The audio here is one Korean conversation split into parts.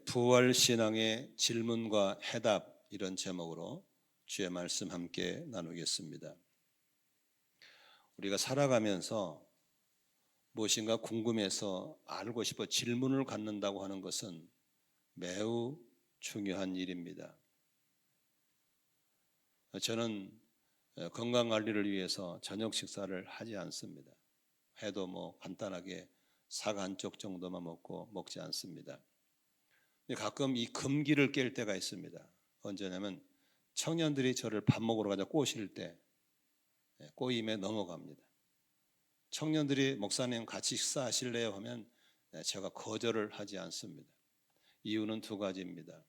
부활신앙의 질문과 해답, 이런 제목으로 주의 말씀 함께 나누겠습니다. 우리가 살아가면서 무엇인가 궁금해서 알고 싶어 질문을 갖는다고 하는 것은 매우 중요한 일입니다. 저는 건강관리를 위해서 저녁 식사를 하지 않습니다. 해도 간단하게 삭 한 쪽 정도만 먹지 않습니다. 가끔 이 금기를 깰 때가 있습니다. 언제냐면 청년들이 저를 밥 먹으러 가자 꼬실 때 꼬임에 넘어갑니다. 청년들이 목사님 같이 식사하실래요 하면 제가 거절을 하지 않습니다. 이유는 두 가지입니다.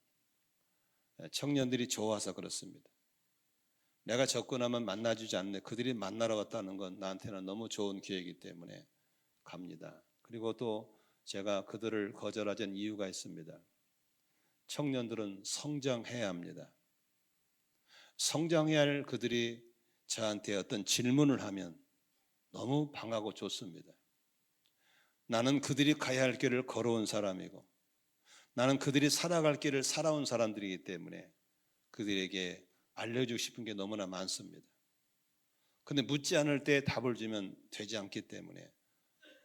청년들이 좋아서 그렇습니다. 내가 접근하면 만나주지 않네. 그들이 만나러 갔다는 건 나한테는 너무 좋은 기회이기 때문에 갑니다. 그리고 또 제가 그들을 거절하지 않은 이유가 있습니다. 청년들은 성장해야 합니다. 성장해야 할 그들이 저한테 어떤 질문을 하면 너무 반가고 좋습니다. 나는 그들이 가야 할 길을 걸어온 사람이고 나는 그들이 살아갈 길을 살아온 사람들이기 때문에 그들에게 알려주고 싶은 게 너무나 많습니다. 그런데 묻지 않을 때 답을 주면 되지 않기 때문에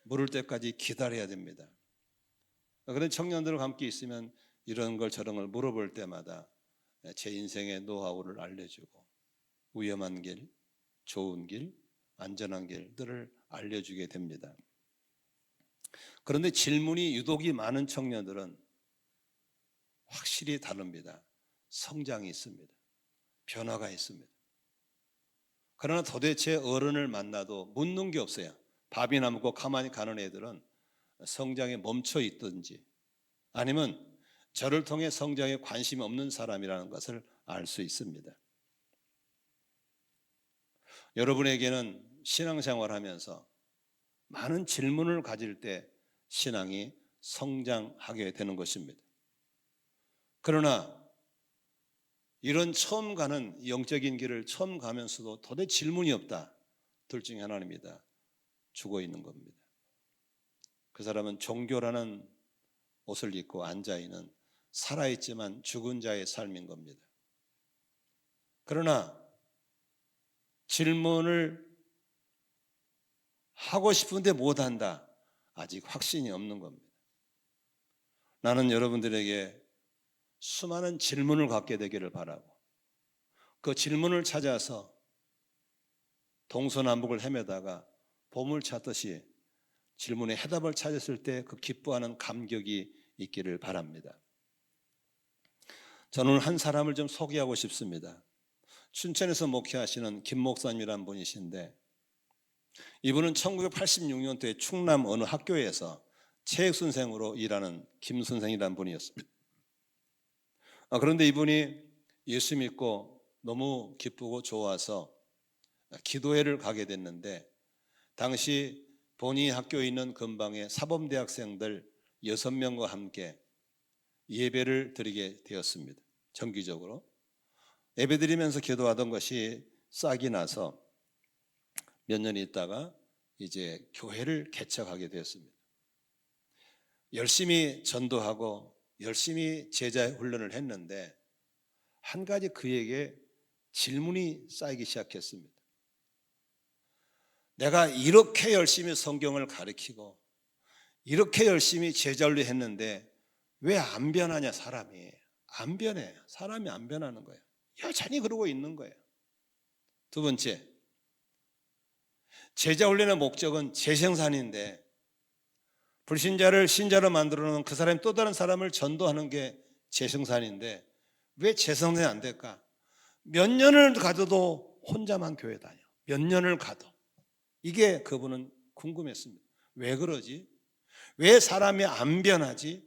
물을 때까지 기다려야 됩니다. 그런 청년들과 함께 있으면 이런 걸 저런 걸 물어볼 때마다 제 인생의 노하우를 알려주고 위험한 길, 좋은 길, 안전한 길들을 알려주게 됩니다. 그런데 질문이 유독이 많은 청년들은 확실히 다릅니다. 성장이 있습니다. 변화가 있습니다. 그러나 도대체 어른을 만나도 묻는 게 없어요. 밥이나 먹고 가만히 가는 애들은 성장에 멈춰 있든지 아니면 저를 통해 성장에 관심이 없는 사람이라는 것을 알 수 있습니다. 여러분에게는 신앙생활하면서 많은 질문을 가질 때 신앙이 성장하게 되는 것입니다. 그러나 이런 처음 가는 영적인 길을 처음 가면서도 도대체 질문이 없다. 둘 중에 하나입니다. 죽어 있는 겁니다. 그 사람은 종교라는 옷을 입고 앉아있는 살아있지만 죽은 자의 삶인 겁니다. 그러나 질문을 하고 싶은데 못한다. 아직 확신이 없는 겁니다. 나는 여러분들에게 수많은 질문을 갖게 되기를 바라고 그 질문을 찾아서 동서남북을 헤매다가 보물 찾듯이 질문에 해답을 찾았을 때 그 기뻐하는 감격이 있기를 바랍니다. 저는 한 사람을 좀 소개하고 싶습니다. 춘천에서 목회하시는 김 목사님이라는 분이신데 이분은 1986년도에 충남 어느 학교에서 체육선생으로 일하는 김 선생이라는 분이었습니다. 그런데 이분이 예수 믿고 너무 기쁘고 좋아서 기도회를 가게 됐는데 당시 본인이 학교에 있는 근방에 사범대학생들 6명과 함께 예배를 드리게 되었습니다. 정기적으로 예배 드리면서 기도하던 것이 싹이 나서 몇 년 있다가 이제 교회를 개척하게 되었습니다. 열심히 전도하고 열심히 제자 훈련을 했는데 한 가지 그에게 질문이 쌓이기 시작했습니다. 내가 이렇게 열심히 성경을 가르치고 이렇게 열심히 제자 훈련했는데 왜 안 변하냐? 사람이 안 변해. 사람이 안 변하는 거예요. 여전히 그러고 있는 거예요. 두 번째, 제자 훈련의 목적은 재생산인데 불신자를 신자로 만들어 놓은 그 사람이 또 다른 사람을 전도하는 게 재생산인데 왜 재생산이 안 될까? 몇 년을 가도 혼자만 교회 다녀. 몇 년을 가도. 이게 그분은 궁금했습니다. 왜 그러지? 왜 사람이 안 변하지?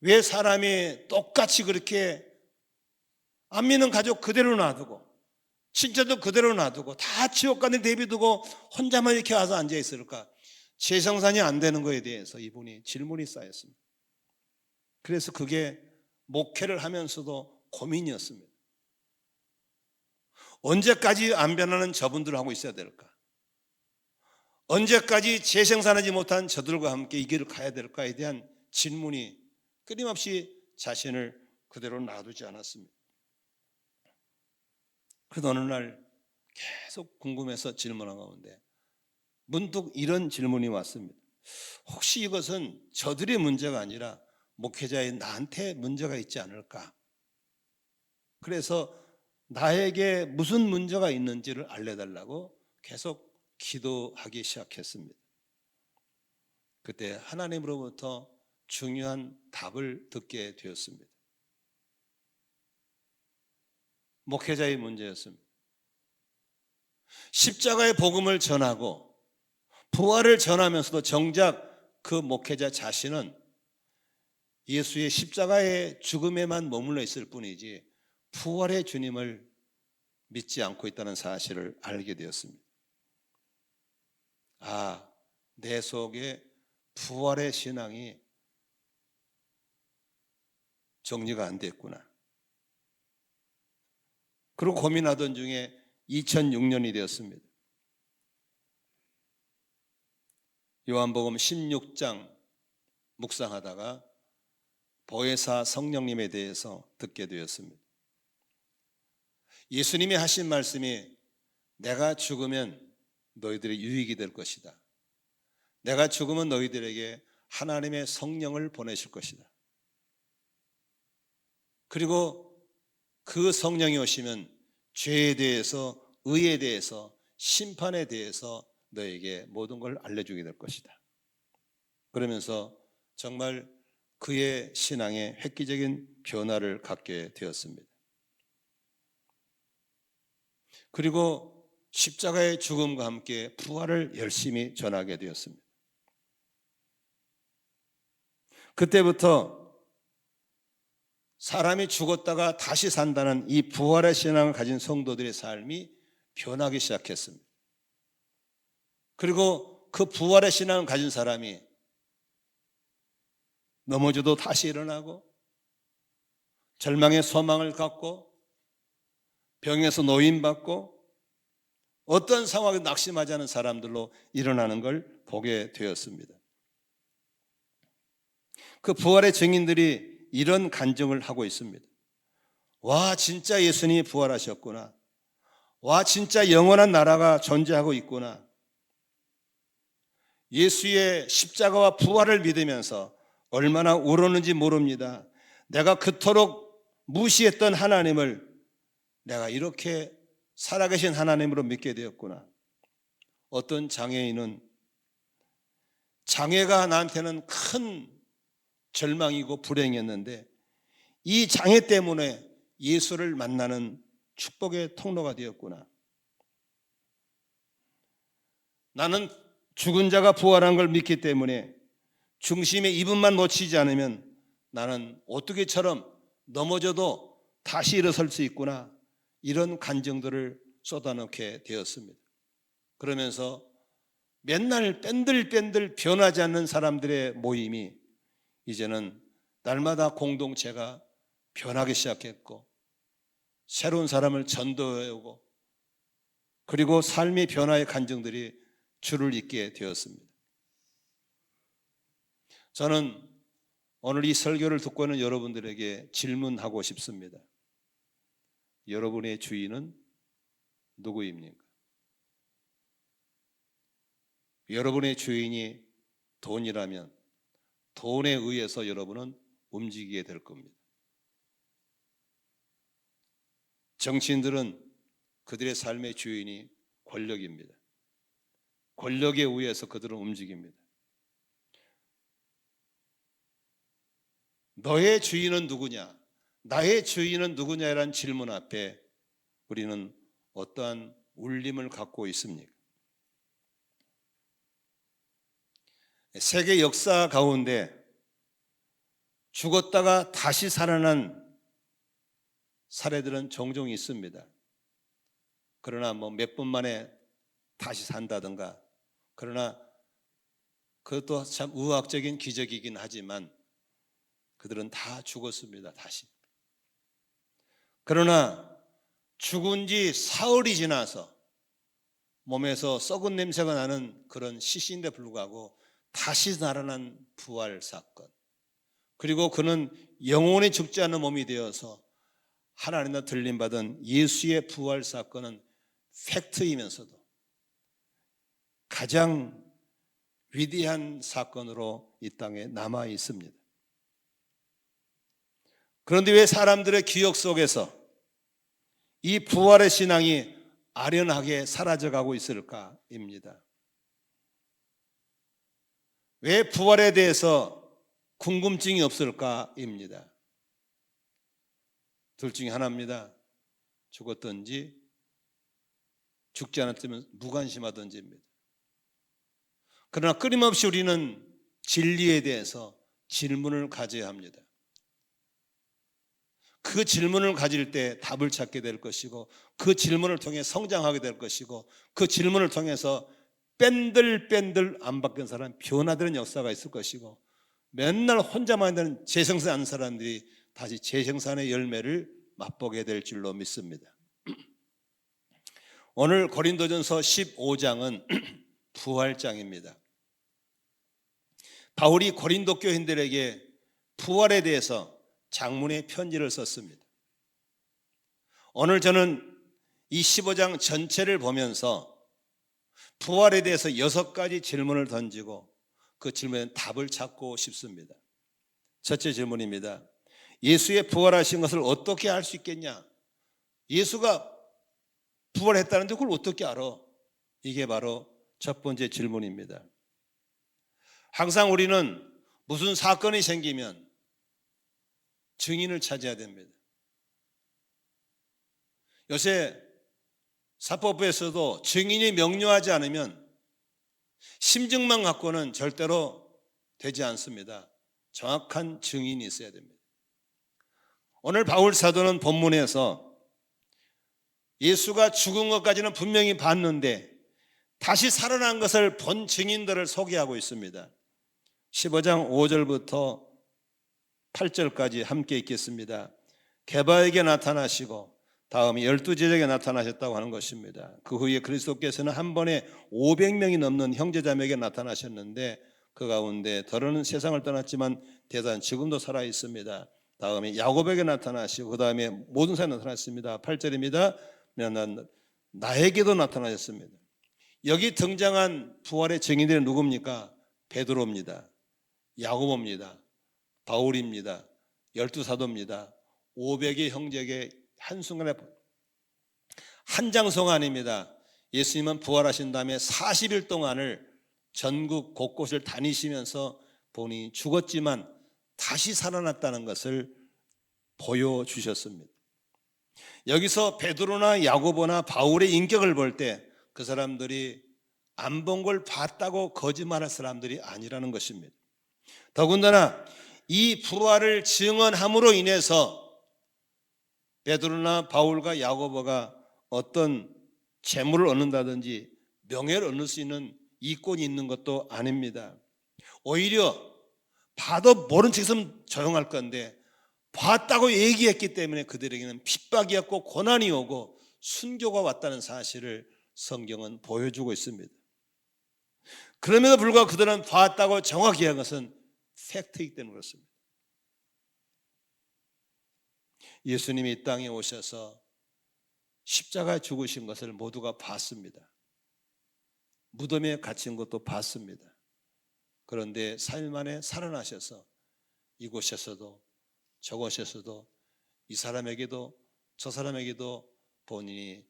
왜 사람이 똑같이 그렇게 안 믿는 가족 그대로 놔두고 신자도 그대로 놔두고 다 지옥 가는 대비두고 혼자만 이렇게 와서 앉아 있을까? 재생산이 안 되는 거에 대해서 이분이 질문이 쌓였습니다. 그래서 그게 목회를 하면서도 고민이었습니다. 언제까지 안 변하는 저분들하고 있어야 될까? 언제까지 재생산하지 못한 저들과 함께 이 길을 가야 될까에 대한 질문이 끊임없이 자신을 그대로 놔두지 않았습니다. 그래도 어느 날 계속 궁금해서 질문한 가운데 문득 이런 질문이 왔습니다. 혹시 이것은 저들의 문제가 아니라 목회자인 나한테 문제가 있지 않을까? 그래서 나에게 무슨 문제가 있는지를 알려달라고 계속 기도하기 시작했습니다. 그때 하나님으로부터 중요한 답을 듣게 되었습니다. 목회자의 문제였습니다. 십자가의 복음을 전하고 부활을 전하면서도 정작 그 목회자 자신은 예수의 십자가의 죽음에만 머물러 있을 뿐이지 부활의 주님을 믿지 않고 있다는 사실을 알게 되었습니다. 아, 내 속에 부활의 신앙이 정리가 안 됐구나. 그리고 고민하던 중에 2006년이 되었습니다. 요한복음 16장 묵상하다가 보혜사 성령님에 대해서 듣게 되었습니다. 예수님이 하신 말씀이 내가 죽으면 너희들의 유익이 될 것이다. 내가 죽으면 너희들에게 하나님의 성령을 보내실 것이다. 그리고 그 성령이 오시면 죄에 대해서, 의에 대해서, 심판에 대해서 너에게 모든 걸 알려주게 될 것이다. 그러면서 정말 그의 신앙에 획기적인 변화를 갖게 되었습니다. 그리고 십자가의 죽음과 함께 부활을 열심히 전하게 되었습니다. 그때부터 사람이 죽었다가 다시 산다는 이 부활의 신앙을 가진 성도들의 삶이 변하기 시작했습니다. 그리고 그 부활의 신앙을 가진 사람이 넘어져도 다시 일어나고 절망의 소망을 갖고 병에서 노인받고 어떤 상황에 낙심하지 않은 사람들로 일어나는 걸 보게 되었습니다. 그 부활의 증인들이 이런 간증을 하고 있습니다. 와, 진짜 예수님이 부활하셨구나. 와, 진짜 영원한 나라가 존재하고 있구나. 예수의 십자가와 부활을 믿으면서 얼마나 울었는지 모릅니다. 내가 그토록 무시했던 하나님을 내가 이렇게 살아계신 하나님으로 믿게 되었구나. 어떤 장애인은 장애가 나한테는 큰 절망이고 불행이었는데 이 장애 때문에 예수를 만나는 축복의 통로가 되었구나. 나는 죽은 자가 부활한 걸 믿기 때문에 중심의 이분만 놓치지 않으면 나는 오뚜기처럼 넘어져도 다시 일어설 수 있구나. 이런 간증들을 쏟아놓게 되었습니다. 그러면서 맨날 뺀들뺀들 변하지 않는 사람들의 모임이 이제는 날마다 공동체가 변하기 시작했고 새로운 사람을 전도해 오고 그리고 삶의 변화의 간증들이 줄을 잇게 되었습니다. 저는 오늘 이 설교를 듣고 있는 여러분들에게 질문하고 싶습니다. 여러분의 주인은 누구입니까? 여러분의 주인이 돈이라면 돈에 의해서 여러분은 움직이게 될 겁니다. 정치인들은 그들의 삶의 주인이 권력입니다. 권력에 의해서 그들은 움직입니다. 너의 주인은 누구냐? 나의 주인은 누구냐라는 질문 앞에 우리는 어떠한 울림을 갖고 있습니까? 세계 역사 가운데 죽었다가 다시 살아난 사례들은 종종 있습니다. 그러나 몇 분 만에 다시 산다든가, 그러나 그것도 참 의학적인 기적이긴 하지만 그들은 다 죽었습니다. 다시. 그러나 죽은 지 사흘이 지나서 몸에서 썩은 냄새가 나는 그런 시신인데 불구하고 다시 살아난 부활 사건, 그리고 그는 영원히 죽지 않는 몸이 되어서 하나님과 들림받은 예수의 부활 사건은 팩트이면서도 가장 위대한 사건으로 이 땅에 남아 있습니다. 그런데 왜 사람들의 기억 속에서 이 부활의 신앙이 아련하게 사라져가고 있을까입니다. 왜 부활에 대해서 궁금증이 없을까입니다. 둘 중에 하나입니다. 죽었든지 죽지 않았다면 무관심하든지입니다. 그러나 끊임없이 우리는 진리에 대해서 질문을 가져야 합니다. 그 질문을 가질 때 답을 찾게 될 것이고, 그 질문을 통해 성장하게 될 것이고, 그 질문을 통해서 뺀들뺀들 안 바뀐 사람 변화되는 역사가 있을 것이고, 맨날 혼자만 있는 재생산하는 사람들이 다시 재생산의 열매를 맛보게 될 줄로 믿습니다. 오늘 고린도전서 15장은 부활장입니다. 바울이 고린도 교인들에게 부활에 대해서 장문의 편지를 썼습니다. 오늘 저는 이 15장 전체를 보면서 부활에 대해서 6가지 질문을 던지고 그 질문에 답을 찾고 싶습니다. 첫째 질문입니다. 예수의 부활하신 것을 어떻게 알 수 있겠냐? 예수가 부활했다는데 그걸 어떻게 알아? 이게 바로 첫 번째 질문입니다. 항상 우리는 무슨 사건이 생기면 증인을 찾아야 됩니다. 요새 사법부에서도 증인이 명료하지 않으면 심증만 갖고는 절대로 되지 않습니다. 정확한 증인이 있어야 됩니다. 오늘 바울 사도는 본문에서 예수가 죽은 것까지는 분명히 봤는데 다시 살아난 것을 본 증인들을 소개하고 있습니다. 15장 5절부터 8절까지 함께 읽겠습니다. 게바에게 나타나시고 다음에 12제자에게 나타나셨다고 하는 것입니다. 그 후에 그리스도께서는 한 번에 500명이 넘는 형제자매에게 나타나셨는데 그 가운데 더러는 세상을 떠났지만 대단 지금도 살아 있습니다. 다음에 야곱에게 나타나시고 그 다음에 모든 사람에 나타났습니다. 8절입니다. 나에게도 나타나셨습니다. 여기 등장한 부활의 증인들은 누굽니까? 베드로입니다. 야고보입니다. 바울입니다. 12사도입니다. 500의 형제에게 한순간에 한 장성 아닙니다. 예수님은 부활하신 다음에 40일 동안을 전국 곳곳을 다니시면서 본인이 죽었지만 다시 살아났다는 것을 보여주셨습니다. 여기서 베드로나 야고보나 바울의 인격을 볼 때 그 사람들이 안 본 걸 봤다고 거짓말할 사람들이 아니라는 것입니다. 더군다나 이 부활을 증언함으로 인해서 베드로나 바울과 야고보가 어떤 재물을 얻는다든지 명예를 얻을 수 있는 이권이 있는 것도 아닙니다. 오히려 봐도 모른 척 있으면 조용할 건데 봤다고 얘기했기 때문에 그들에게는 핍박이었고 고난이 오고 순교가 왔다는 사실을 성경은 보여주고 있습니다. 그럼에도 불구하고 그들은 봤다고 정확히 한 것은 팩트이기 때문에 그렇습니다. 예수님이 이 땅에 오셔서 십자가에 죽으신 것을 모두가 봤습니다. 무덤에 갇힌 것도 봤습니다. 그런데 3일 만에 살아나셔서 이곳에서도 저곳에서도 이 사람에게도 저 사람에게도 본인이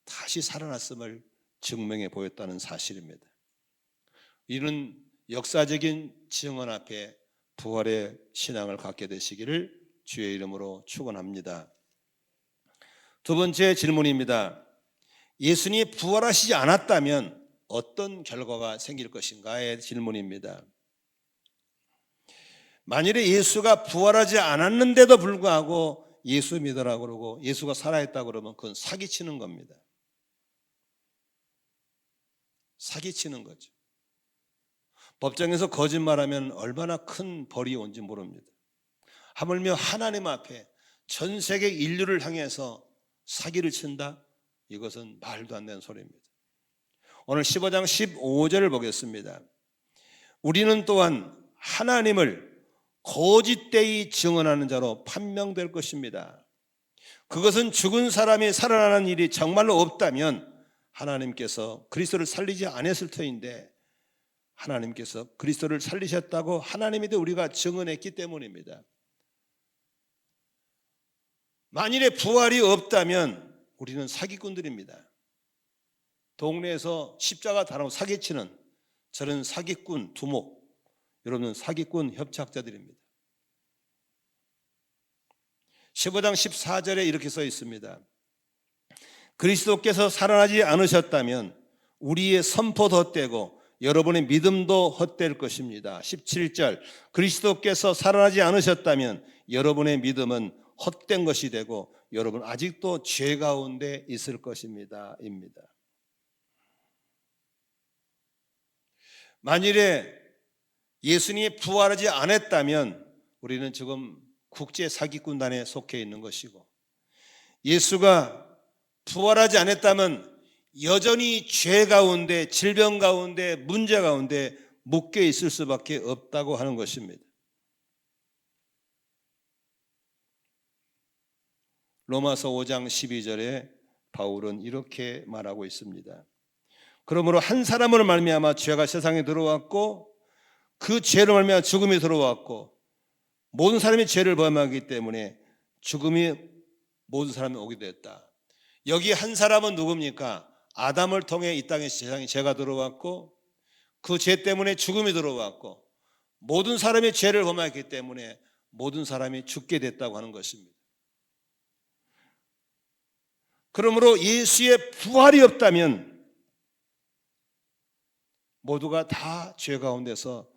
다시 살아났음을 증명해 보였다는 사실입니다. 이는 역사적인 증언 앞에 부활의 신앙을 갖게 되시기를 주의 이름으로 축원합니다. 두 번째 질문입니다. 예수님이 부활하시지 않았다면 어떤 결과가 생길 것인가의 질문입니다. 만일에 예수가 부활하지 않았는데도 불구하고 예수 믿으라고 그러고 예수가 살아있다고 그러면 그건 사기치는 겁니다. 사기치는 거죠. 법정에서 거짓말하면 얼마나 큰 벌이 온지 모릅니다. 하물며 하나님 앞에 전 세계 인류를 향해서 사기를 친다? 이것은 말도 안 되는 소리입니다. 오늘 15장 15절을 보겠습니다. 우리는 또한 하나님을 거짓되이 증언하는 자로 판명될 것입니다. 그것은 죽은 사람이 살아나는 일이 정말로 없다면 하나님께서 그리스도를 살리지 않았을 터인데, 하나님께서 그리스도를 살리셨다고 하나님에 대해 우리가 증언했기 때문입니다. 만일에 부활이 없다면 우리는 사기꾼들입니다. 동네에서 십자가 달아놓고 사기치는 저런 사기꾼 두목, 여러분은 사기꾼 협착자들입니다. 15장 14절에 이렇게 써 있습니다. 그리스도께서 살아나지 않으셨다면 우리의 선포도 헛되고 여러분의 믿음도 헛될 것입니다. 17절, 그리스도께서 살아나지 않으셨다면 여러분의 믿음은 헛된 것이 되고 여러분 아직도 죄 가운데 있을 것입니다. 입니다. 만일에 예수님이 부활하지 않았다면 우리는 지금 국제 사기꾼단에 속해 있는 것이고, 예수가 부활하지 않았다면 여전히 죄 가운데, 질병 가운데, 문제 가운데 묶여 있을 수밖에 없다고 하는 것입니다. 로마서 5장 12절에 바울은 이렇게 말하고 있습니다. 그러므로 한 사람으로 말미암아 죄가 세상에 들어왔고 그 죄로 말미암아 죽음이 들어왔고 모든 사람이 죄를 범하기 때문에 죽음이 모든 사람이 오게 됐다. 여기 한 사람은 누굽니까? 아담을 통해 이 땅에 세상에 죄가 들어왔고 그 죄 때문에 죽음이 들어왔고 모든 사람이 죄를 범했기 때문에 모든 사람이 죽게 됐다고 하는 것입니다. 그러므로 예수의 부활이 없다면 모두가 다 죄 가운데서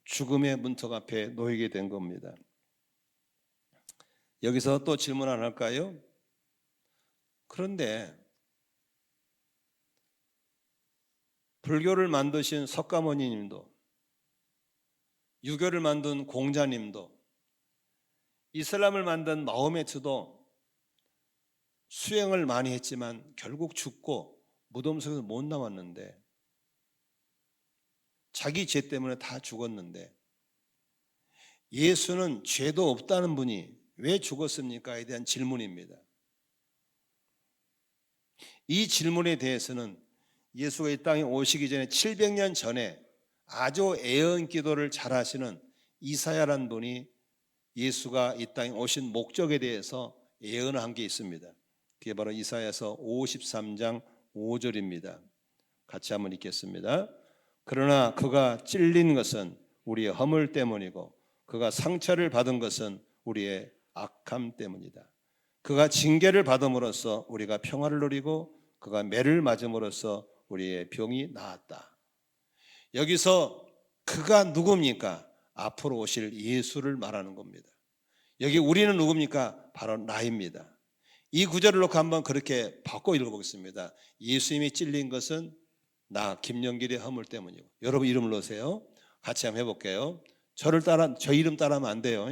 죽음의 문턱 앞에 놓이게 된 겁니다. 여기서 또 질문 하나 할까요? 그런데 불교를 만드신 석가모니님도, 유교를 만든 공자님도, 이슬람을 만든 마호메트도 수행을 많이 했지만 결국 죽고 무덤 속에서 못 나왔는데, 자기 죄 때문에 다 죽었는데 예수는 죄도 없다는 분이 왜 죽었습니까?에 대한 질문입니다. 이 질문에 대해서는 예수가 이 땅에 오시기 전에 700년 전에 아주 애언 기도를 잘하시는 이사야라는 분이 예수가 이 땅에 오신 목적에 대해서 예언을 한 게 있습니다. 그게 바로 이사야서 53장 5절입니다. 같이 한번 읽겠습니다. 그러나 그가 찔린 것은 우리의 허물 때문이고 그가 상처를 받은 것은 우리의 악함 때문이다. 그가 징계를 받음으로써 우리가 평화를 누리고 그가 매를 맞음으로써 우리의 병이 나았다. 여기서 그가 누굽니까? 앞으로 오실 예수를 말하는 겁니다. 여기 우리는 누굽니까? 바로 나입니다. 이 구절을 놓고 한번 그렇게 바꿔 읽어보겠습니다. 예수님이 찔린 것은 나 김영길의 허물 때문이고, 여러분 이름을 넣으세요. 같이 한번 해볼게요. 저를 따라, 저 이름 따라하면 안 돼요.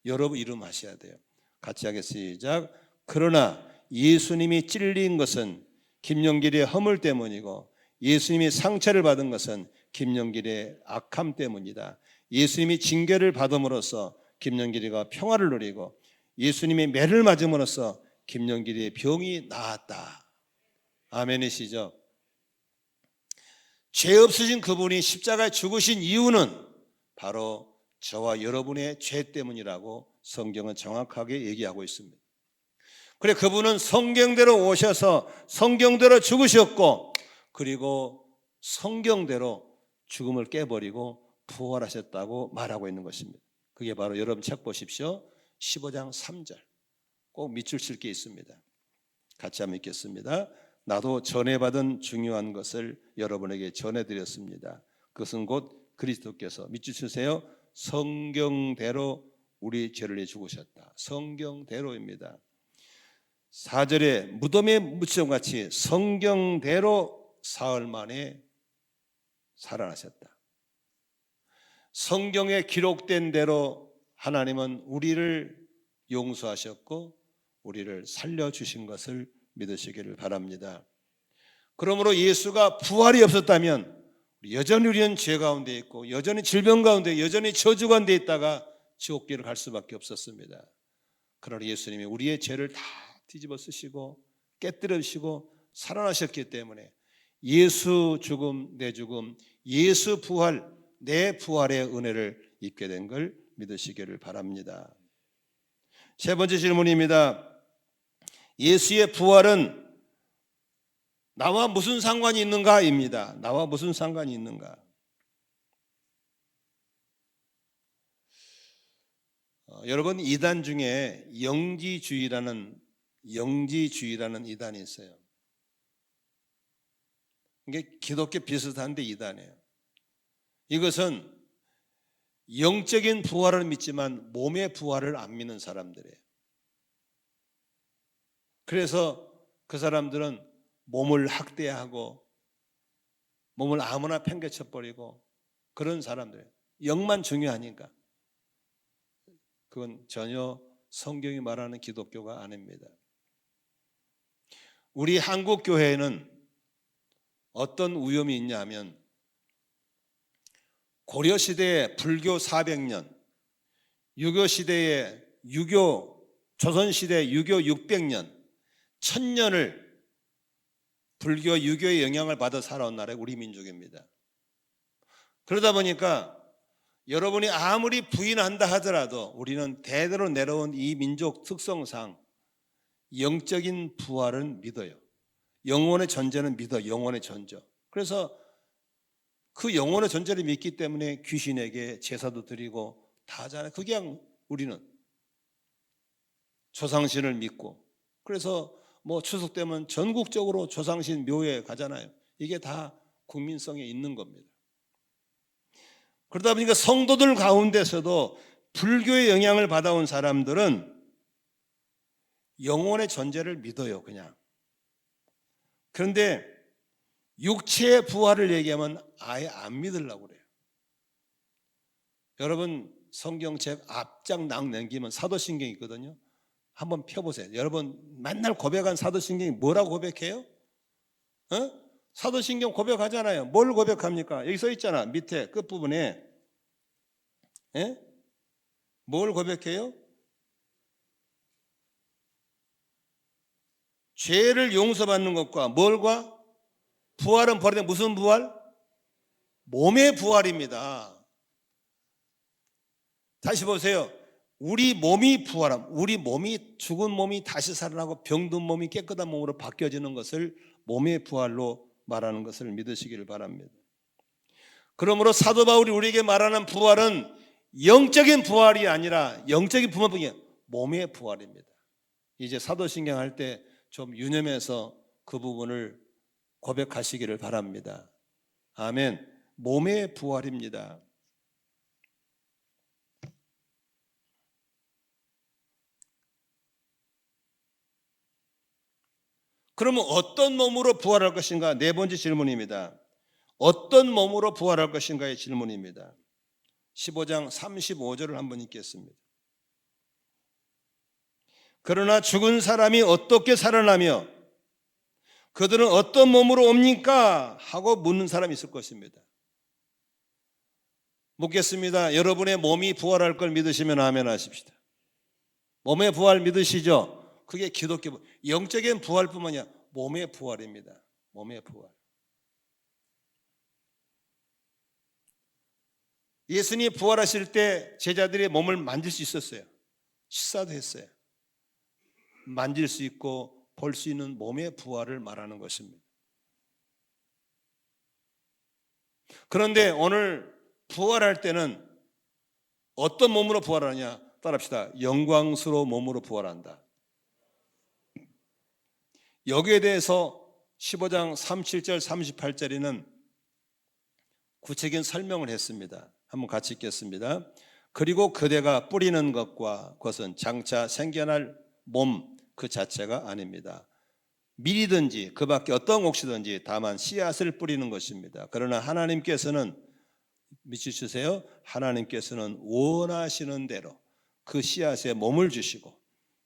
여러분 이름 하셔야 돼요. 같이 하겠습니다. 시작. 그러나 예수님이 찔린 것은 김영길의 허물 때문이고 예수님이 상처를 받은 것은 김영길의 악함 때문이다. 예수님이 징계를 받음으로써 김영길이가 평화를 누리고 예수님이 매를 맞음으로써 김영길이의 병이 나았다. 아멘이시죠? 죄 없으신 그분이 십자가에 죽으신 이유는 바로 저와 여러분의 죄 때문이라고 성경은 정확하게 얘기하고 있습니다. 그래, 그분은 성경대로 오셔서 성경대로 죽으셨고 그리고 성경대로 죽음을 깨버리고 부활하셨다고 말하고 있는 것입니다. 그게 바로 여러분 책 보십시오. 15장 3절. 꼭 밑줄 칠 게 있습니다. 같이 한번 읽겠습니다. 나도 전해받은 중요한 것을 여러분에게 전해드렸습니다. 그것은 곧 그리스도께서, 밑줄 치세요, 성경대로 우리 죄를 위해 죽으셨다. 성경대로입니다. 4절에 무덤에 묻혀같이 성경대로 사흘 만에 살아나셨다. 성경에 기록된 대로 하나님은 우리를 용서하셨고 우리를 살려주신 것을 믿으시기를 바랍니다. 그러므로 예수가 부활이 없었다면 여전히 우리는 죄 가운데 있고 여전히 질병 가운데, 여전히 저주 가운데 있다가 지옥길을 갈 수밖에 없었습니다. 그러나 예수님이 우리의 죄를 다 뒤집어 쓰시고 깨뜨리시고 살아나셨기 때문에 예수 죽음 내 죽음, 예수 부활 내 부활의 은혜를 입게 된 걸 믿으시기를 바랍니다. 세 번째 질문입니다. 예수의 부활은 나와 무슨 상관이 있는가입니다. 나와 무슨 상관이 있는가? 여러분, 이단 중에 영지주의라는 이단이 있어요. 이게 기독교 비슷한데 이단이에요. 이것은 영적인 부활을 믿지만 몸의 부활을 안 믿는 사람들이에요. 그래서 그 사람들은 몸을 학대하고 몸을 아무나 팽개쳐버리고 그런 사람들이에요. 영만 중요하니까. 그건 전혀 성경이 말하는 기독교가 아닙니다. 우리 한국 교회에는 어떤 위험이 있냐면 고려시대의 불교 400년, 유교시대의 조선시대 유교 600년, 1000년을 불교, 유교의 영향을 받아 살아온 나라가 우리 민족입니다. 그러다 보니까 여러분이 아무리 부인한다 하더라도 우리는 대대로 내려온 이 민족 특성상 영적인 부활은 믿어요. 영혼의 존재는 믿어, 영혼의 존재. 그래서 그 영혼의 존재를 믿기 때문에 귀신에게 제사도 드리고 다 하잖아요. 그게 우리는 조상신을 믿고, 그래서 뭐 추석 때면 전국적으로 조상신 묘에 가잖아요. 이게 다 국민성에 있는 겁니다. 그러다 보니까 성도들 가운데서도 불교의 영향을 받아온 사람들은 영혼의 존재를 믿어요, 그냥. 그런데 육체의 부활을 얘기하면 아예 안 믿으려고 그래요. 여러분, 성경책 앞장 남기면 사도신경이 있거든요. 한번 펴보세요. 여러분 맨날 고백한 사도신경이 뭐라고 고백해요? 사도신경 고백하잖아요. 뭘 고백합니까? 여기 써 있잖아. 밑에 끝부분에. 뭘 고백해요? 죄를 용서받는 것과 뭘과? 부활은 버리는 무슨 부활? 몸의 부활입니다. 다시 보세요. 우리 몸이 부활함, 우리 몸이 죽은 몸이 다시 살아나고 병든 몸이 깨끗한 몸으로 바뀌어지는 것을 몸의 부활로 말하는 것을 믿으시기를 바랍니다. 그러므로 사도 바울이 우리에게 말하는 부활은 영적인 부활이 아니라 영적인 부활이 몸의 부활입니다. 이제 사도신경 할 때 좀 유념해서 그 부분을 고백하시기를 바랍니다. 아멘. 몸의 부활입니다. 그러면 어떤 몸으로 부활할 것인가? 네 번째 질문입니다. 어떤 몸으로 부활할 것인가의 질문입니다. 15장 35절을 한번 읽겠습니다. 그러나 죽은 사람이 어떻게 살아나며 그들은 어떤 몸으로 옵니까? 하고 묻는 사람이 있을 것입니다. 묻겠습니다. 여러분의 몸이 부활할 걸 믿으시면 아멘 하십시다. 몸의 부활 믿으시죠? 그게 기독교 영적인 부활뿐만이 아니라 몸의 부활입니다. 몸의 부활. 예수님이 부활하실 때 제자들이 몸을 만질 수 있었어요. 식사도 했어요. 만질 수 있고 볼 수 있는 몸의 부활을 말하는 것입니다. 그런데 오늘 부활할 때는 어떤 몸으로 부활하냐? 따라합시다. 영광스러운 몸으로 부활한다. 여기에 대해서 15장 37절 38절에는 구체적인 설명을 했습니다. 한번 같이 읽겠습니다. 그리고 그대가 뿌리는 것과 그것은 장차 생겨날 몸 그 자체가 아닙니다. 밀이든지 그 밖에 어떤 옥시든지 다만 씨앗을 뿌리는 것입니다. 그러나 하나님께서는 믿으시세요? 하나님께서는 원하시는 대로 그 씨앗에 몸을 주시고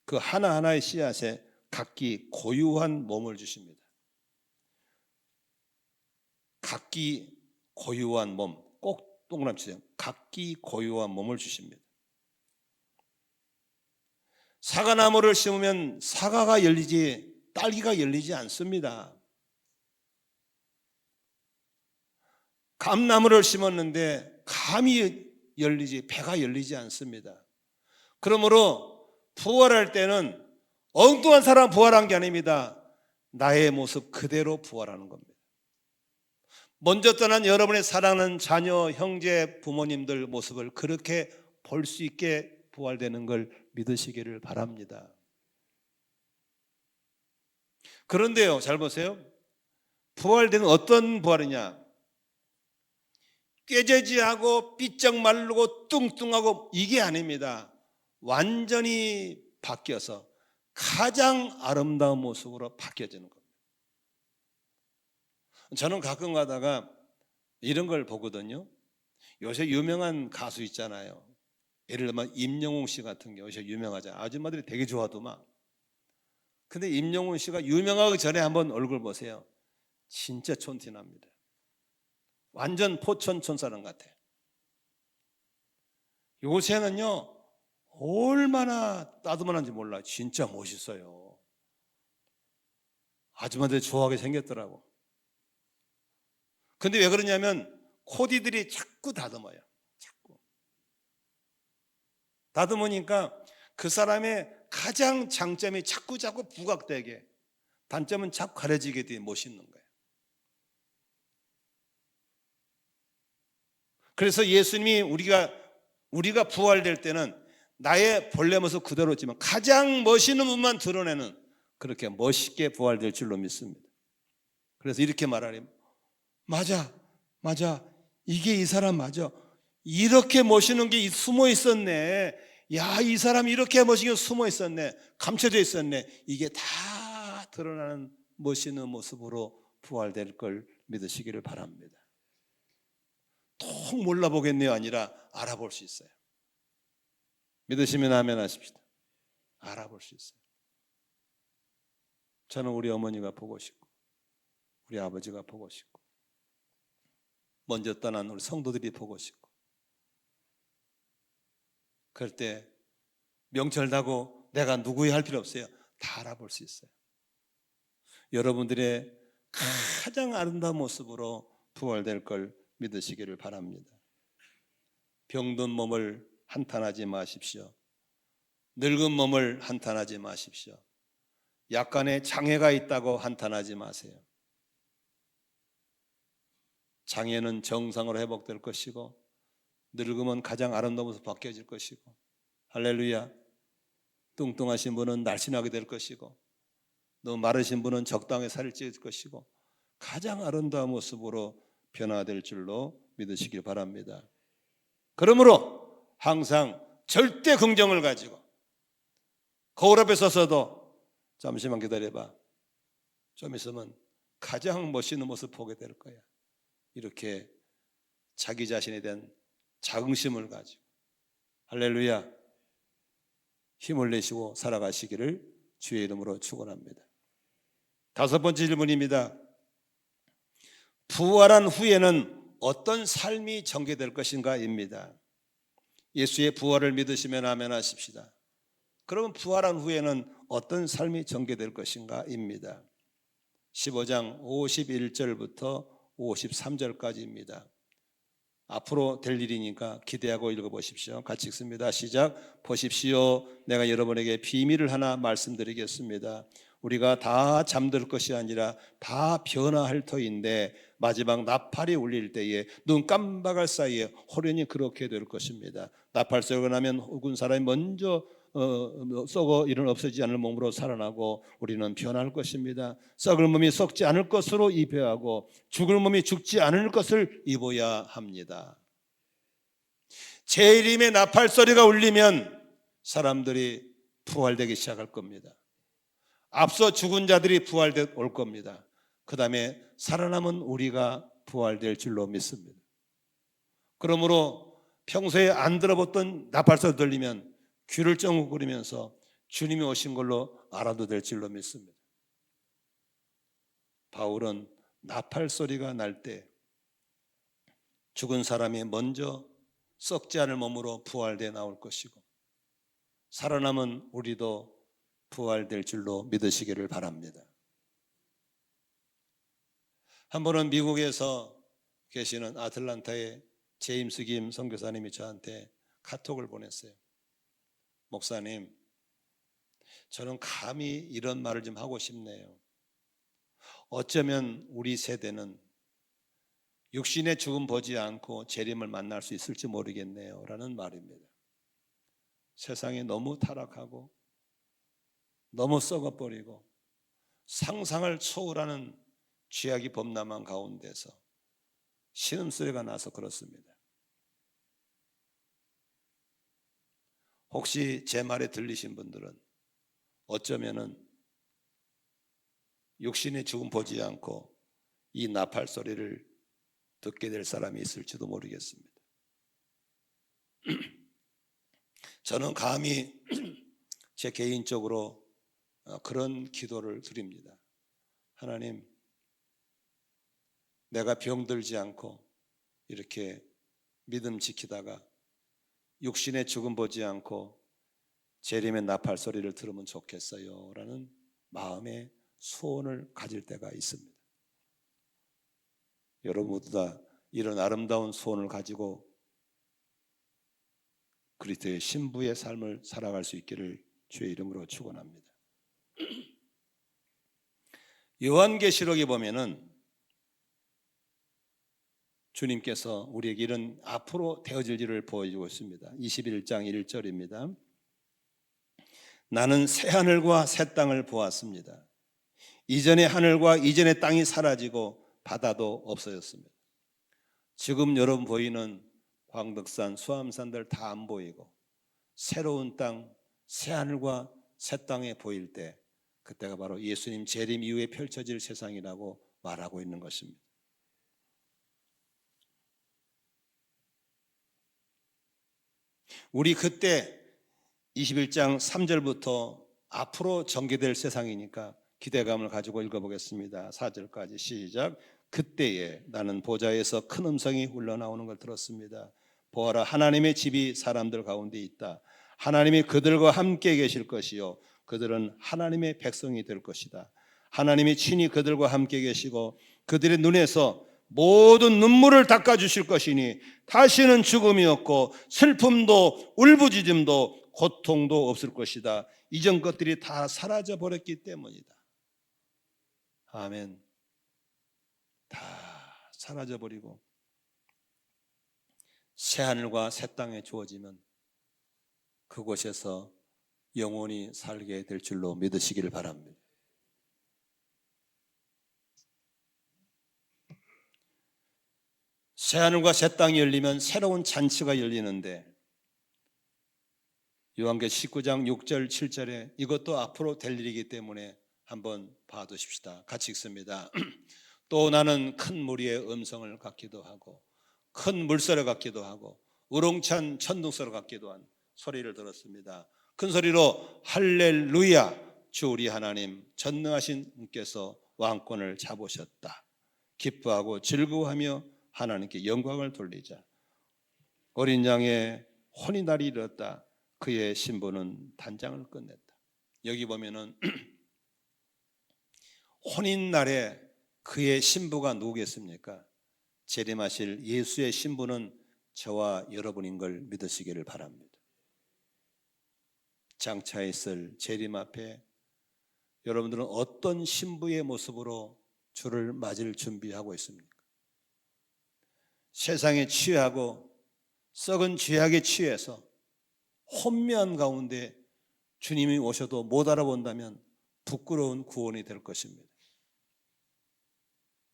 그 하나하나의 씨앗에 각기 고유한 몸을 주십니다. 각기 고유한 몸, 꼭 동그라미 치세요. 각기 고유한 몸을 주십니다. 사과나무를 심으면 사과가 열리지 딸기가 열리지 않습니다. 감나무를 심었는데 감이 열리지 배가 열리지 않습니다. 그러므로 부활할 때는 엉뚱한 사람 부활한 게 아닙니다. 나의 모습 그대로 부활하는 겁니다. 먼저 떠난 여러분의 사랑하는 자녀, 형제, 부모님들 모습을 그렇게 볼 수 있게 부활되는 걸 믿으시기를 바랍니다. 그런데요, 잘 보세요. 부활되는 어떤 부활이냐? 꾀죄지하고 삐쩍 마르고 뚱뚱하고 이게 아닙니다. 완전히 바뀌어서 가장 아름다운 모습으로 바뀌어지는 겁니다. 저는 가끔 가다가 이런 걸 보거든요. 요새 유명한 가수 있잖아요. 예를 들면 임영웅 씨 같은 경우 요새 유명하잖아요. 아줌마들이 되게 좋아하더만. 근데 임영웅 씨가 유명하기 전에 한번 얼굴 보세요. 진짜 촌티납니다. 완전 포천 촌사람 같아요. 요새는요 얼마나 따뜻한지 몰라요. 진짜 멋있어요. 아줌마들 좋아하게 생겼더라고. 근데 왜 그러냐면 코디들이 자꾸 다듬어요. 자꾸 다듬으니까 그 사람의 가장 장점이 자꾸 부각되게, 단점은 자꾸 가려지게 돼 멋있는 거예요. 그래서 예수님이 우리가 부활될 때는 나의 본래 모습 그대로지만 가장 멋있는 부분만 드러내는 그렇게 멋있게 부활될 줄로 믿습니다. 그래서 이렇게 말하래요. 맞아 이게 이 사람 맞아. 이렇게 멋있는 게 숨어 있었네. 야, 이 사람 이렇게 멋있는 게 숨어 있었네. 감춰져 있었네. 이게 다 드러나는 멋있는 모습으로 부활될 걸 믿으시기를 바랍니다. 통 몰라보겠네요 아니라 알아볼 수 있어요. 믿으시면 아멘 하십시다. 알아볼 수 있어요. 저는 우리 어머니가 보고 싶고 우리 아버지가 보고 싶고 먼저 떠난 우리 성도들이 보고 싶고, 그럴 때 명철다고 내가 누구야 할 필요 없어요. 다 알아볼 수 있어요. 여러분들의 가장 아름다운 모습으로 부활될 걸 믿으시기를 바랍니다. 병든 몸을 한탄하지 마십시오. 늙은 몸을 한탄하지 마십시오. 약간의 장애가 있다고 한탄하지 마세요. 장애는 정상으로 회복될 것이고 늙으면 가장 아름다운 모습으로 바뀌어질 것이고, 할렐루야. 뚱뚱하신 분은 날씬하게 될 것이고 너무 마르신 분은 적당히 살을 찔 것이고 가장 아름다운 모습으로 변화될 줄로 믿으시길 바랍니다. 그러므로 항상 절대 긍정을 가지고 거울 앞에 서서도 잠시만 기다려봐, 좀 있으면 가장 멋있는 모습 보게 될 거야. 이렇게 자기 자신에 대한 자긍심을 가지고 할렐루야 힘을 내시고 살아가시기를 주의 이름으로 축원합니다. 다섯 번째 질문입니다. 부활한 후에는 어떤 삶이 전개될 것인가입니다. 예수의 부활을 믿으시면 아멘 하십시다. 그러면 부활한 후에는 어떤 삶이 전개될 것인가입니다. 15장 51절부터 53절까지입니다. 앞으로 될 일이니까 기대하고 읽어보십시오. 같이 읽습니다. 시작. 보십시오. 내가 여러분에게 비밀을 하나 말씀드리겠습니다. 우리가 다 잠들 것이 아니라 다 변화할 터인데 마지막 나팔이 울릴 때에 눈 깜박할 사이에 호련히 그렇게 될 것입니다. 나팔 소리가 나면 죽은 사람이 먼저 썩어 이는 없어지지 않을 몸으로 살아나고 우리는 변할 것입니다. 썩을 몸이 썩지 않을 것으로 입혀하고 죽을 몸이 죽지 않을 것을 입어야 합니다. 재림의 나팔 소리가 울리면 사람들이 부활되기 시작할 겁니다. 앞서 죽은 자들이 부활돼 올 겁니다. 그 다음에 살아남은 우리가 부활될 줄로 믿습니다. 그러므로 평소에 안 들어봤던 나팔 소리 들리면 귀를 쫑긋거리면서 주님이 오신 걸로 알아도 될 줄로 믿습니다. 바울은 나팔 소리가 날 때 죽은 사람이 먼저 썩지 않을 몸으로 부활돼 나올 것이고 살아남은 우리도 부활될 줄로 믿으시기를 바랍니다. 한 번은 미국에서 계시는 아틀란타의 제임스 김 선교사님이 저한테 카톡을 보냈어요. 목사님, 저는 감히 이런 말을 좀 하고 싶네요. 어쩌면 우리 세대는 육신의 죽음 보지 않고 재림을 만날 수 있을지 모르겠네요 라는 말입니다. 세상이 너무 타락하고 너무 썩어버리고 상상을 초월하는 죄악이 범람한 가운데서 신음소리가 나서 그렇습니다. 혹시 제 말에 들리신 분들은 어쩌면은 육신의 죽음 보지 않고 이 나팔 소리를 듣게 될 사람이 있을지도 모르겠습니다. 저는 감히 제 개인적으로 그런 기도를 드립니다. 하나님, 내가 병들지 않고 이렇게 믿음 지키다가 육신의 죽음 보지 않고 재림의 나팔 소리를 들으면 좋겠어요 라는 마음의 소원을 가질 때가 있습니다. 여러분 모두 다 이런 아름다운 소원을 가지고 그리스도의 신부의 삶을 살아갈 수 있기를 주의 이름으로 축원합니다. 요한계시록에 보면은 주님께서 우리에게 이런 앞으로 되어질 일을 보여주고 있습니다. 21장 1절입니다. 나는 새 하늘과 새 땅을 보았습니다. 이전의 하늘과 이전의 땅이 사라지고 바다도 없어졌습니다. 지금 여러분 보이는 광덕산, 수암산들 다 안 보이고 새로운 땅, 새 하늘과 새 땅에 보일 때 그때가 바로 예수님 재림 이후에 펼쳐질 세상이라고 말하고 있는 것입니다. 우리 그때 21장 3절부터 앞으로 전개될 세상이니까 기대감을 가지고 읽어보겠습니다. 4절까지 시작. 그때에 나는 보좌에서 큰 음성이 흘러나오는 걸 들었습니다. 보아라, 하나님의 집이 사람들 가운데 있다. 하나님이 그들과 함께 계실 것이요 그들은 하나님의 백성이 될 것이다. 하나님이 친히 그들과 함께 계시고 그들의 눈에서 모든 눈물을 닦아주실 것이니 다시는 죽음이 없고 슬픔도 울부짖음도 고통도 없을 것이다. 이전 것들이 다 사라져 버렸기 때문이다. 아멘. 다 사라져 버리고 새 하늘과 새 땅에 주어지면 그곳에서 영원히 살게 될 줄로 믿으시기를 바랍니다. 새 하늘과 새 땅이 열리면 새로운 잔치가 열리는데 요한계시록 19장 6절 7절에 이것도 앞으로 될 일이기 때문에 한번 봐두십시다. 같이 읽습니다. 또 나는 큰 무리의 음성을 갖기도 하고 큰 물소리 같기도 하고 우렁찬 천둥소리 같기도 한 소리를 들었습니다. 큰 소리로 할렐루야, 주 우리 하나님 전능하신 분께서 왕권을 잡으셨다. 기뻐하고 즐거워하며 하나님께 영광을 돌리자. 어린 양의 혼인날이 이르렀다. 그의 신부는 단장을 끝냈다. 여기 보면은 혼인날에 그의 신부가 누구겠습니까? 재림하실 예수의 신부는 저와 여러분인 걸 믿으시기를 바랍니다. 장차 있을 재림 앞에 여러분들은 어떤 신부의 모습으로 주를 맞을 준비하고 있습니까? 세상에 취하고 썩은 죄악에 취해서 혼미한 가운데 주님이 오셔도 못 알아본다면 부끄러운 구원이 될 것입니다.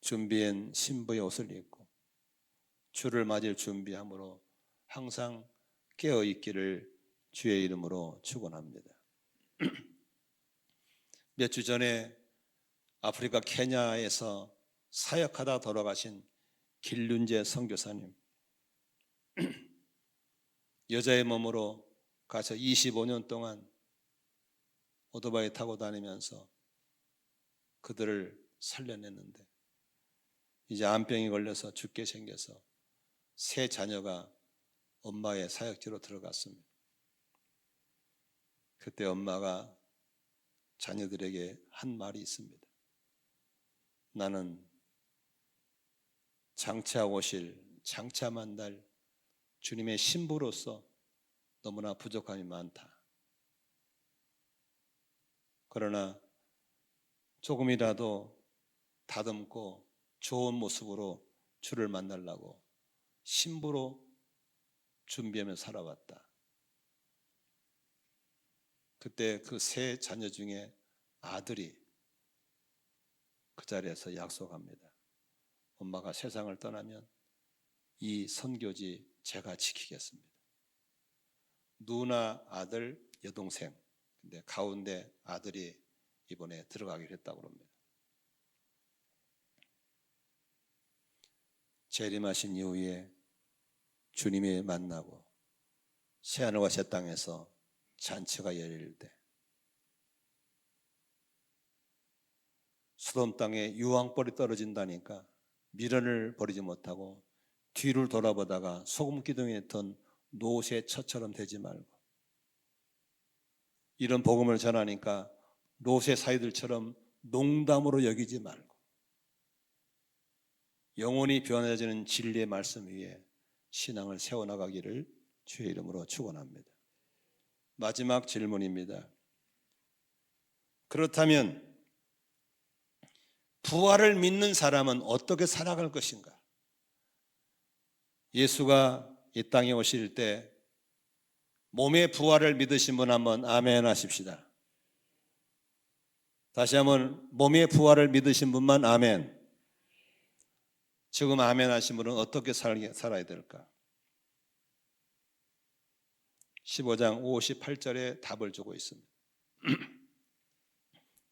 준비한 신부의 옷을 입고 주를 맞을 준비함으로 항상 깨어 있기를 주의 이름으로 축원합니다. 몇 주 전에 아프리카 케냐에서 사역하다 돌아가신 길륜제 선교사님, 여자의 몸으로 가서 25년 동안 오토바이 타고 다니면서 그들을 살려냈는데 이제 암병이 걸려서 죽게 생겨서 세 자녀가 엄마의 사역지로 들어갔습니다. 그때 엄마가 자녀들에게 한 말이 있습니다. 나는 장차 오실, 장차 만날 주님의 신부로서 너무나 부족함이 많다. 그러나 조금이라도 다듬고 좋은 모습으로 주를 만나려고 신부로 준비하며 살아왔다. 그때 그 세 자녀 중에 아들이 그 자리에서 약속합니다. 엄마가 세상을 떠나면 이 선교지 제가 지키겠습니다. 누나, 아들, 여동생, 근데 가운데 아들이 이번에 들어가기로 했다고 합니다. 재림하신 이후에 주님이 만나고 새하늘과 새 땅에서 잔치가 열릴 때 소돔 땅에 유황벌이 떨어진다니까 미련을 버리지 못하고 뒤를 돌아보다가 소금 기둥에 있던 노새처처럼 되지 말고, 이런 복음을 전하니까 노새 사이들처럼 농담으로 여기지 말고 영원히 변해지는 진리의 말씀 위에 신앙을 세워나가기를 주의 이름으로 축원합니다. 마지막 질문입니다. 그렇다면 부활을 믿는 사람은 어떻게 살아갈 것인가? 예수가 이 땅에 오실 때 몸의 부활을 믿으신 분 한번 아멘 하십시다. 다시 한번 몸의 부활을 믿으신 분만 아멘. 지금 아멘 하신 분은 어떻게 살아야 될까? 15장 58절에 답을 주고 있습니다.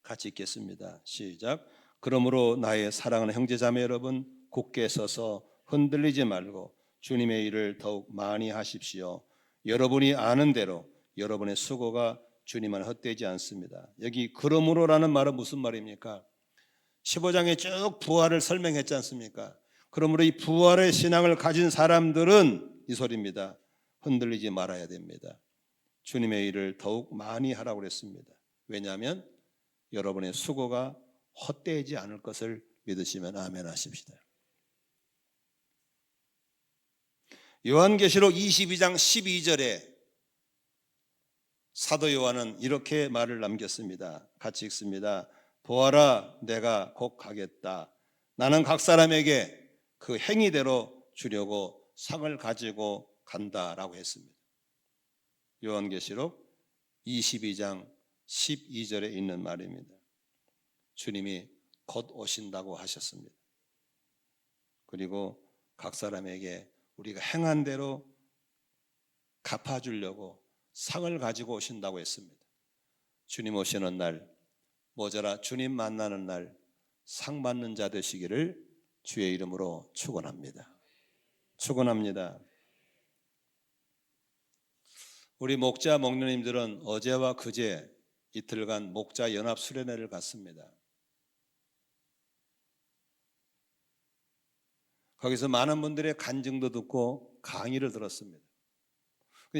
같이 읽겠습니다. 시작. 그러므로 나의 사랑하는 형제자매 여러분, 굳게 서서 흔들리지 말고 주님의 일을 더욱 많이 하십시오. 여러분이 아는 대로 여러분의 수고가 주님 안에 헛되지 않습니다. 여기 그러므로라는 말은 무슨 말입니까? 15장에 쭉 부활을 설명했지 않습니까? 그러므로 이 부활의 신앙을 가진 사람들은 이 소리입니다. 흔들리지 말아야 됩니다. 주님의 일을 더욱 많이 하라고 그랬습니다. 왜냐하면 여러분의 수고가 헛되지 않을 것을 믿으시면 아멘 하십시다. 요한계시록 22장 12절에 사도 요한은 이렇게 말을 남겼습니다. 같이 읽습니다. 보아라, 내가 곧 가겠다. 나는 각 사람에게 그 행위대로 주려고 상을 가지고 간다라고 했습니다. 요한계시록 22장 12절에 있는 말입니다. 주님이 곧 오신다고 하셨습니다. 그리고 각 사람에게 우리가 행한 대로 갚아주려고 상을 가지고 오신다고 했습니다. 주님 오시는 날, 모자라 주님 만나는 날 상 받는 자 되시기를 주의 이름으로 축원합니다. 축원합니다. 우리 목자 목녀님들은 어제와 그제 이틀간 목자 연합 수련회를 갔습니다. 거기서 많은 분들의 간증도 듣고 강의를 들었습니다.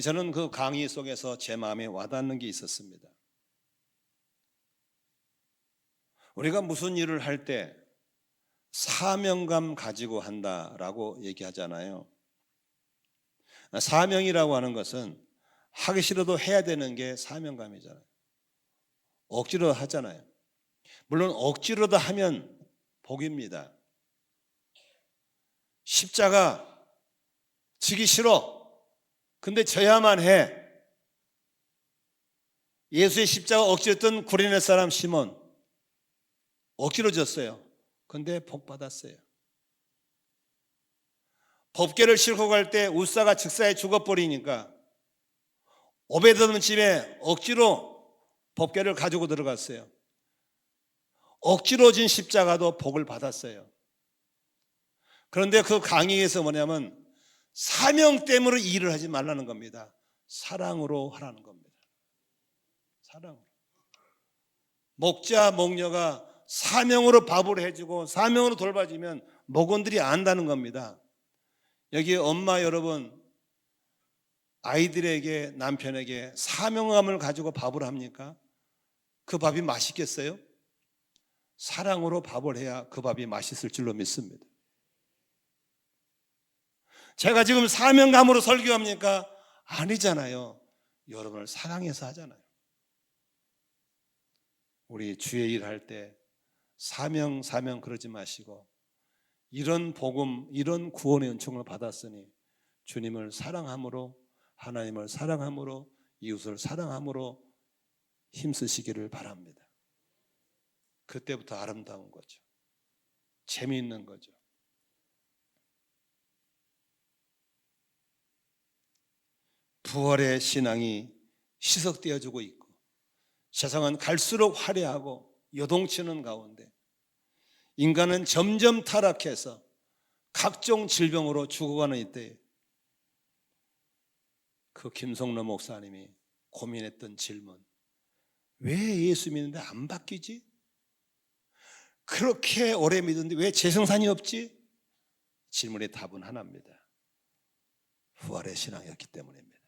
저는 그 강의 속에서 제 마음에 와닿는 게 있었습니다. 우리가 무슨 일을 할 때 사명감 가지고 한다라고 얘기하잖아요. 사명이라고 하는 것은 하기 싫어도 해야 되는 게 사명감이잖아요. 억지로 하잖아요. 물론 억지로도 하면 복입니다. 십자가 지기 싫어. 근데 져야만 해. 예수의 십자가 억지로 던 구레네 사람 시몬 억지로 졌어요. 근데 복 받았어요. 법궤를 싣고 갈 때 우사가 즉사에 죽어버리니까 오베드돔 집에 억지로 법궤를 가지고 들어갔어요. 억지로 진 십자가도 복을 받았어요. 그런데 그 강의에서 뭐냐면 사명 때문에 일을 하지 말라는 겁니다. 사랑으로 하라는 겁니다. 사랑으로. 목자 목녀가 사명으로 밥을 해주고 사명으로 돌봐주면 목원들이 안다는 겁니다. 여기 엄마 여러분, 아이들에게, 남편에게 사명감을 가지고 밥을 합니까? 그 밥이 맛있겠어요? 사랑으로 밥을 해야 그 밥이 맛있을 줄로 믿습니다. 제가 지금 사명감으로 설교합니까? 아니잖아요. 여러분을 사랑해서 하잖아요. 우리 주의 일 할 때 사명 그러지 마시고 이런 복음, 이런 구원의 은총을 받았으니 주님을 사랑함으로, 하나님을 사랑함으로, 이웃을 사랑함으로 힘쓰시기를 바랍니다. 그때부터 아름다운 거죠. 재미있는 거죠. 부활의 신앙이 희석되어지고 있고 세상은 갈수록 화려하고 요동치는 가운데 인간은 점점 타락해서 각종 질병으로 죽어가는 이때에 그 김성로 목사님이 고민했던 질문, 왜 예수 믿는데 안 바뀌지? 그렇게 오래 믿었는데 왜 재생산이 없지? 질문의 답은 하나입니다. 부활의 신앙이었기 때문입니다.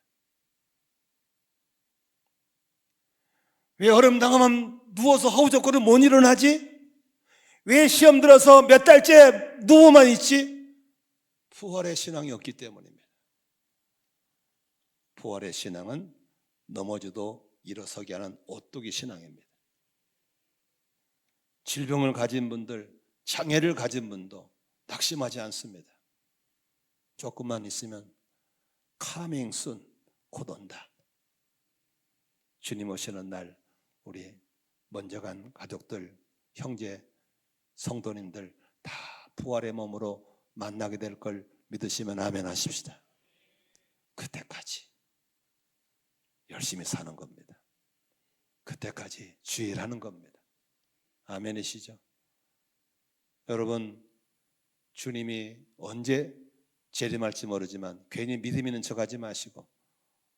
왜 얼음 당하면 누워서 허우적거려 못 일어나지? 왜 시험 들어서 몇 달째 누워만 있지? 부활의 신앙이었기 때문입니다. 부활의 신앙은 넘어져도 일어서게 하는 오뚜기 신앙입니다. 질병을 가진 분들, 장애를 가진 분도 낙심하지 않습니다. 조금만 있으면 coming soon, 곧 온다. 주님 오시는 날 우리 먼저 간 가족들, 형제, 성도님들 다 부활의 몸으로 만나게 될 걸 믿으시면 아멘 하십시다. 그때까지 열심히 사는 겁니다. 그때까지 주일하는 겁니다. 아멘이시죠? 여러분, 주님이 언제 재림할지 모르지만 괜히 믿음 있는 척하지 마시고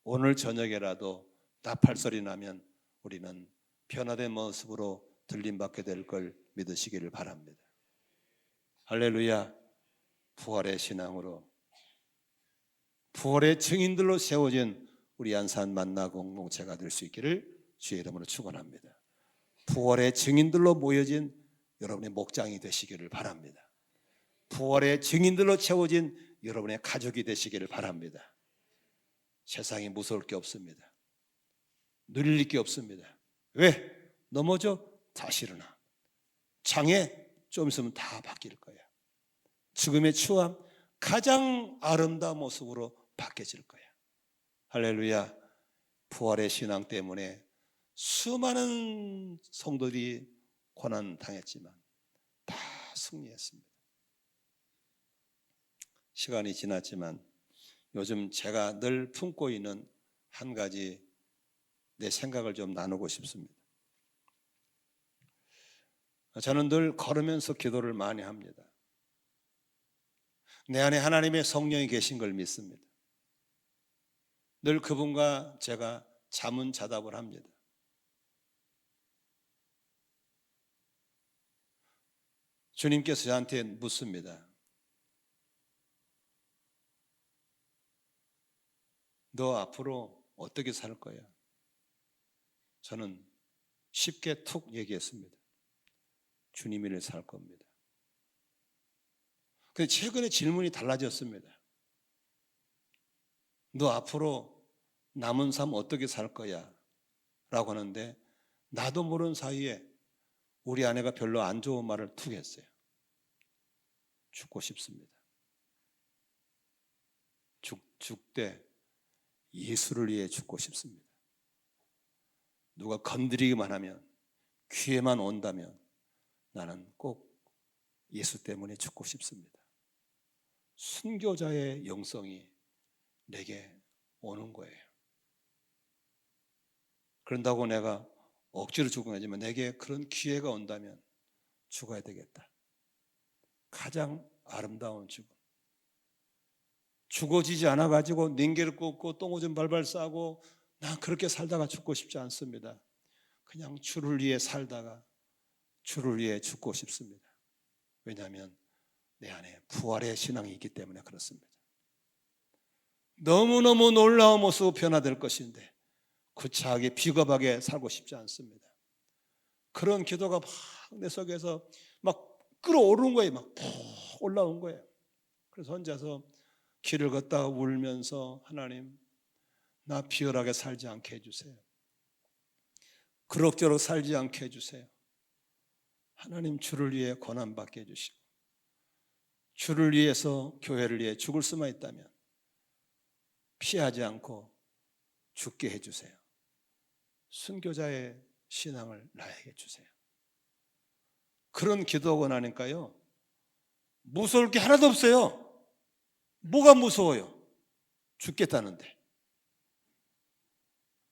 오늘 저녁에라도 나팔소리 나면 우리는 변화된 모습으로 들림받게 될 걸 믿으시기를 바랍니다. 할렐루야. 부활의 신앙으로 부활의 증인들로 세워진 우리 안산 만나 공동체가 될 수 있기를 주의 이름으로 축원합니다. 부활의 증인들로 모여진 여러분의 목장이 되시기를 바랍니다. 부활의 증인들로 채워진 여러분의 가족이 되시기를 바랍니다. 세상이 무서울 게 없습니다. 누릴 게 없습니다. 왜? 넘어져? 다시 일어나. 장애 좀 있으면 다 바뀔 거야. 죽음의 추함 가장 아름다운 모습으로 바뀌어질 거야. 할렐루야. 부활의 신앙 때문에 수많은 성도들이 고난 당했지만 다 승리했습니다. 시간이 지났지만 요즘 제가 늘 품고 있는 한 가지 내 생각을 좀 나누고 싶습니다. 저는 늘 걸으면서 기도를 많이 합니다. 내 안에 하나님의 성령이 계신 걸 믿습니다. 늘 그분과 제가 자문자답을 합니다. 주님께서 저한테 묻습니다. 너 앞으로 어떻게 살 거야? 저는 쉽게 툭 얘기했습니다. 주님 일을 살 겁니다. 근데 최근에 질문이 달라졌습니다. 너 앞으로 남은 삶 어떻게 살 거야? 라고 하는데 나도 모르는 사이에 우리 아내가 별로 안 좋은 말을 툭 했어요. 죽고 싶습니다. 죽되 예수를 위해 죽고 싶습니다. 누가 건드리기만 하면, 기회만 온다면 나는 꼭 예수 때문에 죽고 싶습니다. 순교자의 영성이 내게 오는 거예요. 그런다고 내가 억지로 죽은 거지만 내게 그런 기회가 온다면 죽어야 되겠다. 가장 아름다운 죽음. 죽어지지 않아가지고 닌게를 꽂고 똥오줌 발발 싸고 난 그렇게 살다가 죽고 싶지 않습니다. 그냥 주를 위해 살다가 주를 위해 죽고 싶습니다. 왜냐하면 내 안에 부활의 신앙이 있기 때문에 그렇습니다. 너무너무 놀라운 모습으로 변화될 것인데 구차하게 비겁하게 살고 싶지 않습니다. 그런 기도가 막 내 속에서 막 끌어오르는 거예요. 막 푹 올라온 거예요. 그래서 혼자서 길을 걷다가 울면서 하나님, 나 비열하게 살지 않게 해주세요. 그럭저럭 살지 않게 해주세요. 하나님, 주를 위해 고난받게 해주시고 주를 위해서 교회를 위해 죽을 수만 있다면 피하지 않고 죽게 해주세요. 순교자의 신앙을 나에게 주세요. 그런 기도하고 나니까요, 무서울 게 하나도 없어요. 뭐가 무서워요? 죽겠다는데.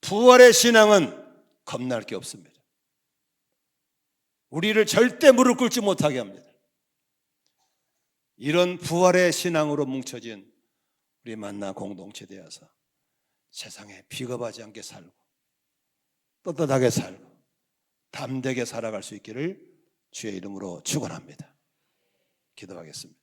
부활의 신앙은 겁날 게 없습니다. 우리를 절대 무릎 꿇지 못하게 합니다. 이런 부활의 신앙으로 뭉쳐진 우리 만나 공동체 되어서 세상에 비겁하지 않게 살고 떳떳하게 살고 담대하게 살아갈 수 있기를 주의 이름으로 축원합니다. 기도하겠습니다.